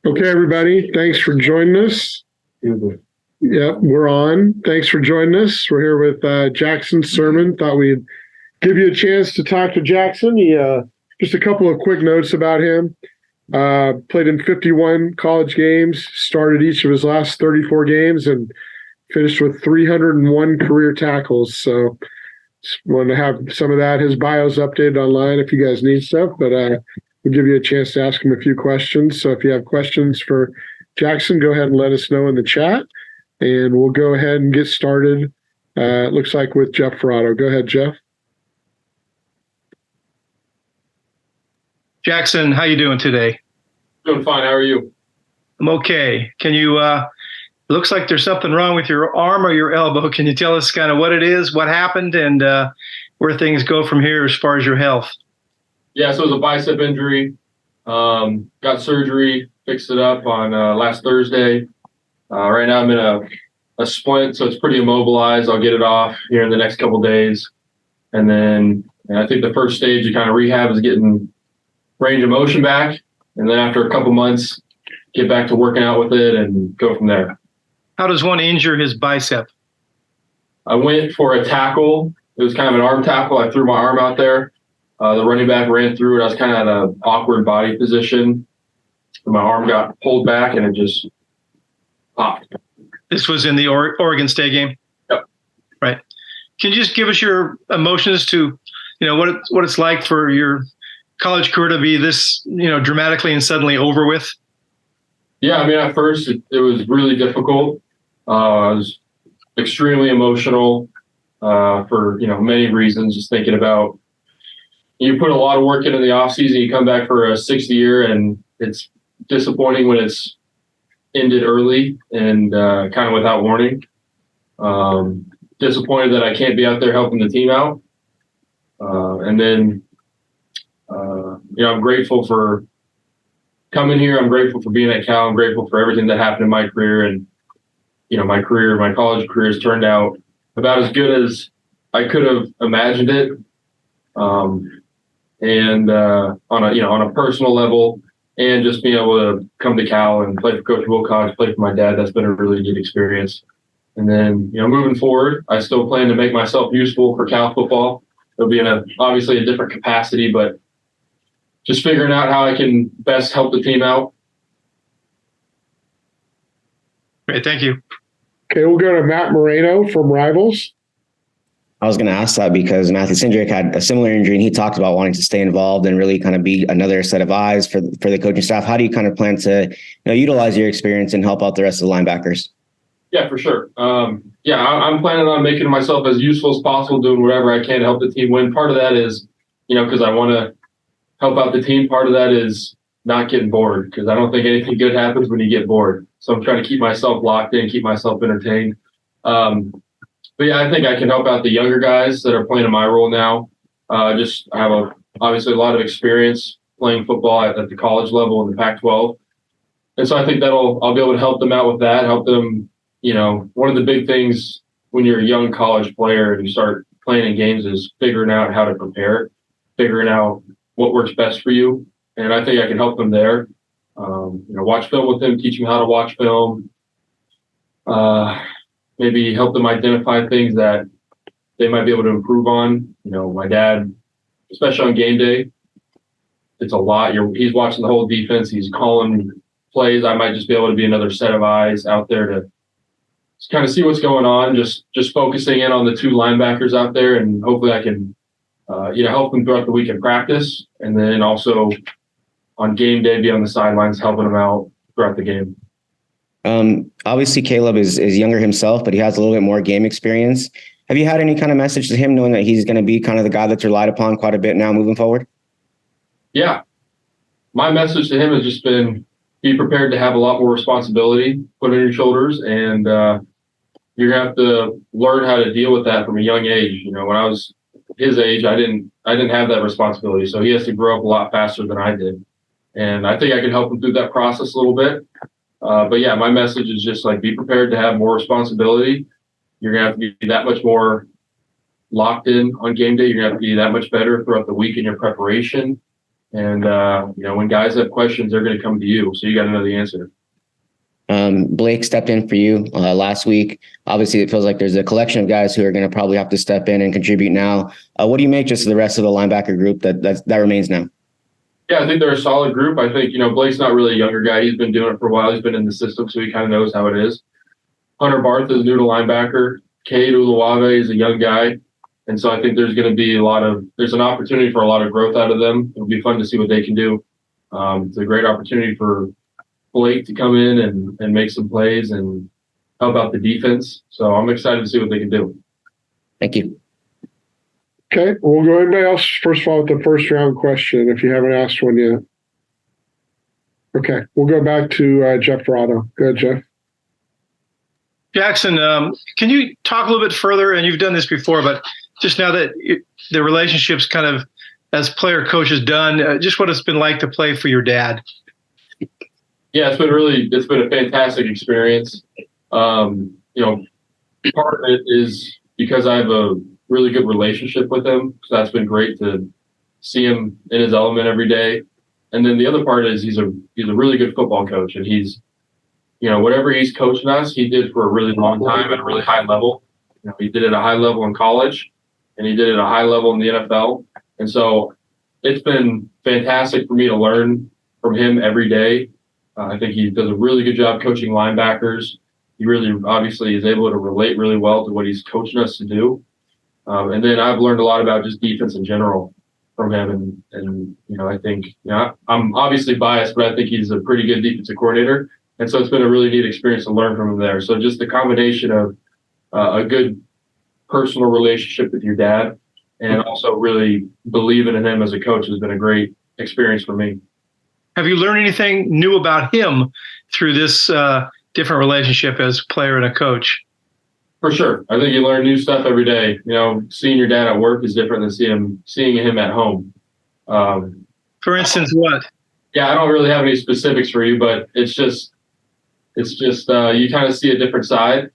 Okay, everybody, thanks for joining us. Yep, we're on. Thanks for joining us. We're here with Jackson Sirmon. Thought we'd give you a chance to talk to Jackson. Just a couple of quick notes about him. Played in 51 college games, started each of his last 34 games, and finished with 301 career tackles. So just wanted to have some of that. His bio's updated online if you guys need stuff, but we'll give you a chance to ask him a few questions. So if you have questions for Jackson, go ahead and let us know in the chat, and we'll go ahead and get started. It looks like with Jeff Ferrato. Go ahead, Jeff. Jackson, how you doing today? Doing fine. How are you? I'm okay. Can you, looks like there's something wrong with your arm or your elbow. Can you tell us kind of what it is, what happened, and where things go from here as far as your health? Yeah, so it was a bicep injury. Got surgery, fixed it up on last Thursday. Right now I'm in a splint, so it's pretty immobilized. I'll get it off here in the next couple days. And then I think the first stage of kind of rehab is getting range of motion back. And then after a couple months, get back to working out with it and go from there. How does one injure his bicep? I went for a tackle. It was kind of an arm tackle. I threw my arm out there. The running back ran through it. I was kind of at an awkward body position. My arm got pulled back and it just popped. This was in the Oregon State game? Yep. Right. Can you just give us your emotions to, what it's like for your college career to be this, dramatically and suddenly over with? Yeah, I mean, at first it was really difficult. I was extremely emotional for, many reasons, just thinking about you put a lot of work into the off season, you come back for a sixth year, and it's disappointing when it's ended early and kind of without warning. Disappointed that I can't be out there helping the team out. And then, I'm grateful for coming here. I'm grateful for being at Cal. I'm grateful for everything that happened in my career. And, my college career has turned out about as good as I could have imagined it. And on a personal level, and just being able to come to Cal and play for Coach Wilcox, play for my dad, that's been a really good experience. And then, moving forward, I still plan to make myself useful for Cal football. It'll be in obviously a different capacity, but just figuring out how I can best help the team out. Great, thank you. Okay, we'll go to Matt Moreno from Rivals. I was going to ask that because Matthew Cindric had a similar injury, and he talked about wanting to stay involved and really kind of be another set of eyes for the coaching staff. How do you kind of plan to utilize your experience and help out the rest of the linebackers? Yeah, for sure. I'm planning on making myself as useful as possible, doing whatever I can to help the team win. Part of that is, because I want to help out the team. Part of that is not getting bored, because I don't think anything good happens when you get bored. So I'm trying to keep myself locked in, keep myself entertained. But yeah, I think I can help out the younger guys that are playing in my role now. I have obviously a lot of experience playing football at the college level in the Pac-12. And so I think I'll be able to help them out with that, help them. One of the big things when you're a young college player and you start playing in games is figuring out how to prepare, figuring out what works best for you. And I think I can help them there. Watch film with them, teach them how to watch film. Maybe help them identify things that they might be able to improve on. My dad, especially on game day, it's a lot. He's watching the whole defense. He's calling plays. I might just be able to be another set of eyes out there to just kind of see what's going on, just focusing in on the two linebackers out there. And hopefully I can, help them throughout the week in practice. And then also on game day, be on the sidelines, helping them out throughout the game. Obviously Caleb is younger himself, but he has a little bit more game experience. Have you had any kind of message to him, knowing that he's going to be kind of the guy that's relied upon quite a bit now moving forward? Yeah. My message to him has just been, be prepared to have a lot more responsibility put on your shoulders. And, you're going to have to learn how to deal with that from a young age. When I was his age, I didn't have that responsibility. So he has to grow up a lot faster than I did. And I think I can help him through that process a little bit. But yeah, my message is just be prepared to have more responsibility. You're going to have to be that much more locked in on game day. You're going to have to be that much better throughout the week in your preparation. And, when guys have questions, they're going to come to you. So you got to know the answer. Blake stepped in for you last week. Obviously, it feels like there's a collection of guys who are going to probably have to step in and contribute now. What do you make just of the rest of the linebacker group that remains now? Yeah, I think they're a solid group. I think, Blake's not really a younger guy. He's been doing it for a while. He's been in the system, so he kind of knows how it is. Hunter Barth is new to linebacker. Cade Uluwave is a young guy. And so I think there's going to be there's an opportunity for a lot of growth out of them. It'll be fun to see what they can do. It's a great opportunity for Blake to come in and make some plays and help out the defense. So I'm excited to see what they can do. Thank you. Okay, we'll go anybody else first of all with the first round question if you haven't asked one yet. Okay, we'll go back to Jeff Dorado. Go ahead, Jeff. Jackson, can you talk a little bit further? And you've done this before, but just now that the relationship's kind of as player coach is done, just what it's been like to play for your dad. Yeah, it's been a fantastic experience. Part of it is because I have a really good relationship with him. So that's been great to see him in his element every day. And then the other part is he's a really good football coach, and he's, whatever he's coaching us, he did for a really long time at a really high level. He did it at a high level in college, and he did it at a high level in the NFL. And so it's been fantastic for me to learn from him every day. I think he does a really good job coaching linebackers. He really obviously is able to relate really well to what he's coaching us to do. And then I've learned a lot about just defense in general from him. And I think, I'm obviously biased, but I think he's a pretty good defensive coordinator. And so it's been a really neat experience to learn from him there. So just the combination of a good personal relationship with your dad and also really believing in him as a coach has been a great experience for me. Have you learned anything new about him through this different relationship as player and a coach? For sure. I think you learn new stuff every day. Seeing your dad at work is different than seeing him at home. For instance, what? Yeah, I don't really have any specifics for you, but it's just you kind of see a different side,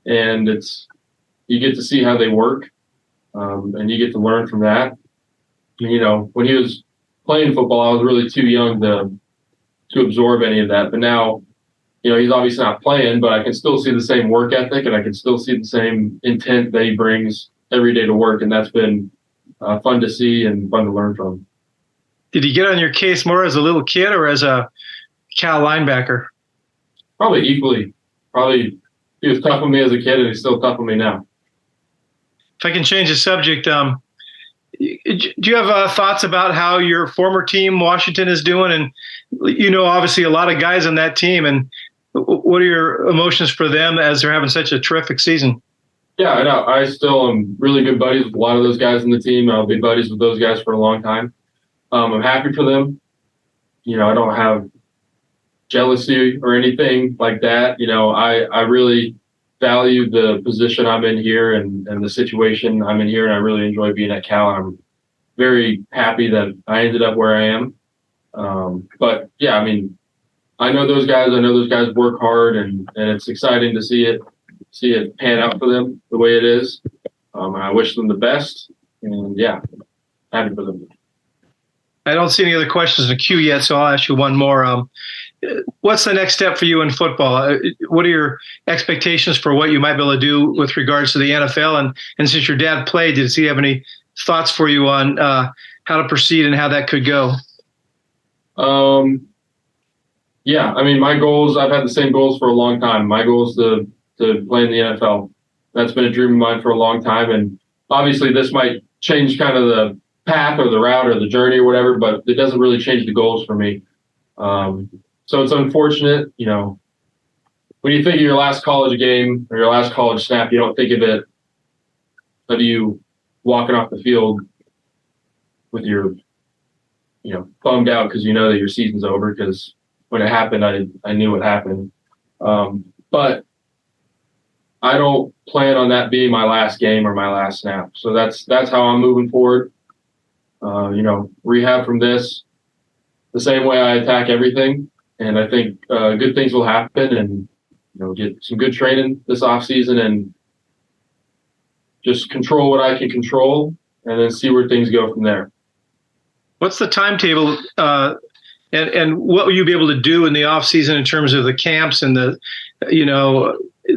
and you get to see how they work, and you get to learn from that. When he was playing football, I was really too young to absorb any of that. But now, he's obviously not playing, but I can still see the same work ethic, and I can still see the same intent that he brings every day to work, and that's been fun to see and fun to learn from. Did he get on your case more as a little kid or as a Cal linebacker? Probably equally. Probably he was tough on me as a kid, and he's still tough on me now. If I can change the subject, do you have thoughts about how your former team, Washington, is doing? And, obviously a lot of guys on that team. And what are your emotions for them as they're having such a terrific season? Yeah, I know. I still am really good buddies with a lot of those guys in the team. I'll be buddies with those guys for a long time. I'm happy for them. I don't have jealousy or anything like that. I really value the position I'm in here and the situation I'm in here, and I really enjoy being at Cal. And I'm very happy that I ended up where I am. But yeah, I know those guys. I know those guys work hard, and it's exciting to see it pan out for them the way it is. And I wish them the best. And yeah, happy for them. I don't see any other questions in the queue yet, so I'll ask you one more. What's the next step for you in football? What are your expectations for what you might be able to do with regards to the NFL? And since your dad played, does he have any thoughts for you on how to proceed and how that could go? Yeah, my goals, I've had the same goals for a long time. My goal is to play in the NFL. That's been a dream of mine for a long time. And obviously this might change kind of the path or the route or the journey or whatever, but it doesn't really change the goals for me. So it's unfortunate, when you think of your last college game or your last college snap, you don't think of you walking off the field with your, bummed out because you know that your season's over, because when it happened, I knew what happened. But I don't plan on that being my last game or my last snap. So that's how I'm moving forward. Rehab from this, the same way I attack everything. And I think good things will happen, and get some good training this offseason and just control what I can control, and then see where things go from there. What's the timetable, and what will you be able to do in the off season in terms of the camps and the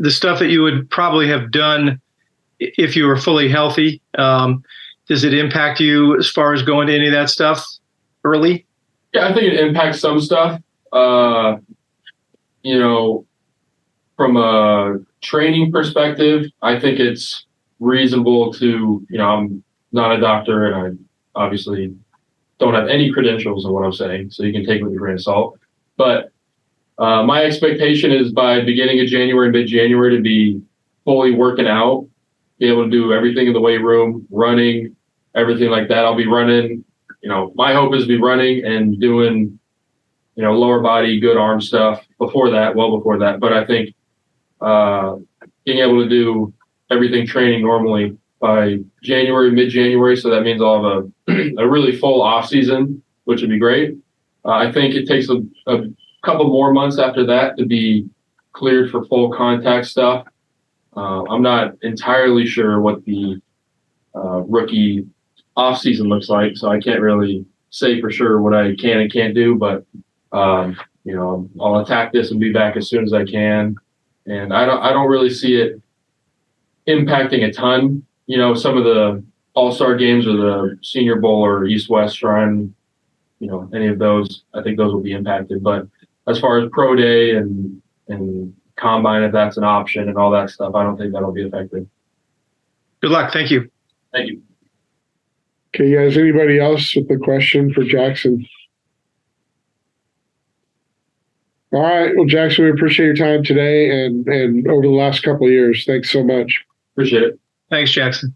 stuff that you would probably have done if you were fully healthy? Does it impact you as far as going to any of that stuff early? Yeah, I think it impacts some stuff. From a training perspective, I think it's reasonable to, I'm not a doctor and I obviously don't have any credentials in what I'm saying, so you can take it with a grain of salt. But my expectation is by beginning of January, mid-January, to be fully working out, be able to do everything in the weight room, running, everything like that. I'll be running, my hope is to be running and doing, lower body, good arm stuff before that, well before that. But I think being able to do everything training normally by January, mid-January, so that means I'll have a really full off season, which would be great. I think it takes a couple more months after that to be cleared for full contact stuff. I'm not entirely sure what the rookie off season looks like, so I can't really say for sure what I can and can't do, but I'll attack this and be back as soon as I can. And I don't really see it impacting a ton. Some of the All-Star games or the Senior Bowl or East-West Shrine, any of those, I think those will be impacted. But as far as pro day and combine, if that's an option and all that stuff, I don't think that'll be affected. Good luck. Thank you. Thank you. Okay, guys, anybody else with a question for Jackson? All right. Well, Jackson, we appreciate your time today and over the last couple of years. Thanks so much. Appreciate it. Thanks, Jackson.